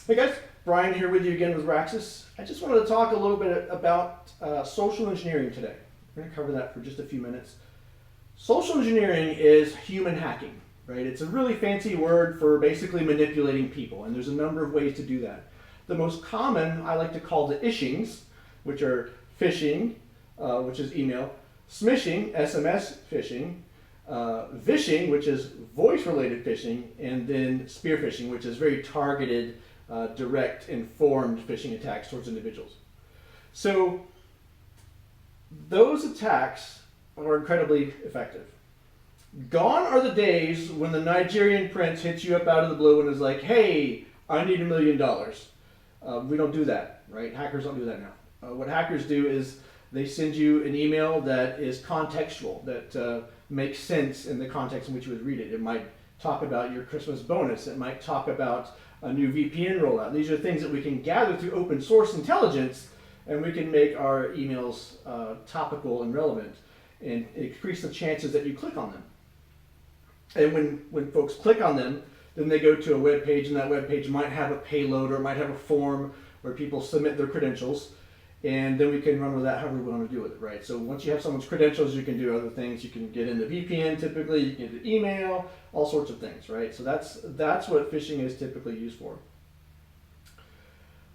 Hey guys, Brian here with you again with Raxis. I just wanted to talk a little bit about social engineering today. We're going to cover that for just a few minutes. Social engineering is human hacking, right? It's a really fancy word for basically manipulating people, and there's a number of ways to do that. The most common I like to call the ishings, which are phishing, which is email, smishing, SMS phishing, vishing, which is voice-related phishing, and then spear phishing, which is very targeted, direct, informed phishing attacks towards individuals. So those attacks are incredibly effective. Gone are the days when the Nigerian prince hits you up out of the blue and is like, hey, I need $1 million. We don't do that, right? Hackers don't do that now. What hackers do is they send you an email that is contextual, that makes sense in the context in which you would read it. It might talk about your Christmas bonus. It might talk about a new VPN rollout. These are things that we can gather through open source intelligence, and we can make our emails topical and relevant and increase the chances that you click on them. And when folks click on them, then they go to a web page, and that web page might have a payload or it might have a form where people submit their credentials, and then we can run with that however we want to do with it, right? So once you have someone's credentials, you can do other things. You can get into VPN typically, you can get into email, all sorts of things, right? So that's what phishing is typically used for.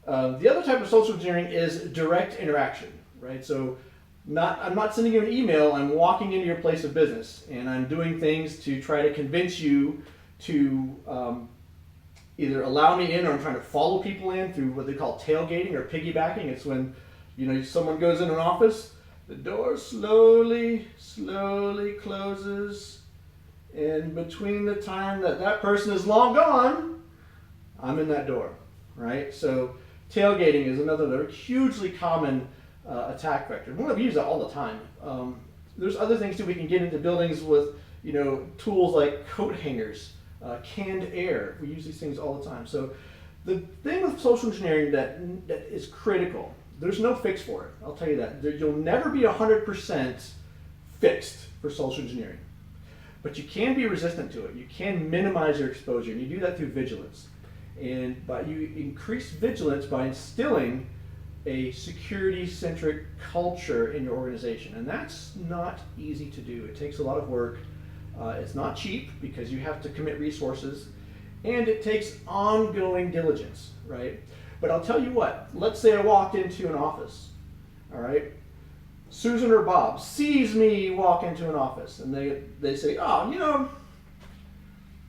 The other type of social engineering is direct interaction, right? So I'm not sending you an email, I'm walking into your place of business, and I'm doing things to try to convince you to either allow me in, or I'm trying to follow people in through what they call tailgating or piggybacking. It's when someone goes in an office, the door slowly closes, and between the time that person is long gone, I'm in that door, right? So tailgating is another hugely common attack vector. We use that all the time. There's other things too. We can get into buildings with tools like coat hangers, canned air. We use these things all the time. So the thing with social engineering that is critical, there's no fix for it. I'll tell you that. You'll never be 100% fixed for social engineering. But you can be resistant to it. You can minimize your exposure, and you do that through vigilance. And you increase vigilance by instilling a security-centric culture in your organization. And that's not easy to do. It takes a lot of work. It's not cheap because you have to commit resources, and it takes ongoing diligence, right? But I'll tell you what, let's say I walked into an office, all right? Susan or Bob sees me walk into an office, and they say, oh,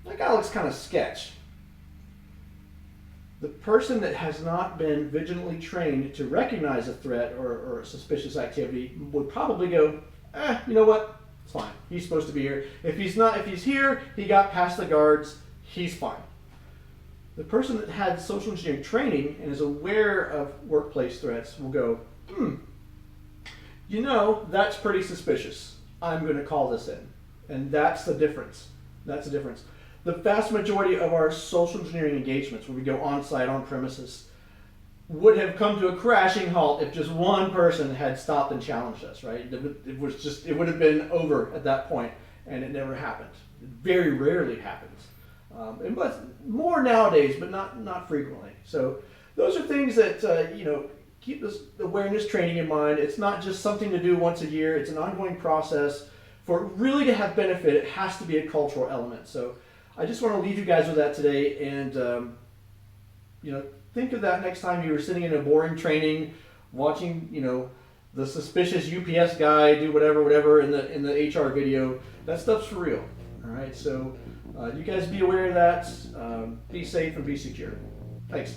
that guy looks kind of sketch. The person that has not been vigilantly trained to recognize a threat or a suspicious activity would probably go, you know what? It's fine. He's supposed to be here. If he's here, he got past the guards, he's fine. The person that had social engineering training and is aware of workplace threats will go, that's pretty suspicious. I'm going to call this in. And that's the difference. That's the difference. The vast majority of our social engineering engagements, where we go on-site, on premises, would have come to a crashing halt if just one person had stopped and challenged us, right? It would have been over at that point, and it never happened. It very rarely happens. But more nowadays, but not frequently. So those are things that keep this awareness training in mind. It's not just something to do once a year. It's an ongoing process. For it really to have benefit, it has to be a cultural element. So I just want to leave you guys with that today, and think of that next time you were sitting in a boring training, watching the suspicious UPS guy do whatever in the HR video. That stuff's for real. All right, so you guys be aware of that. Be safe and be secure. Thanks.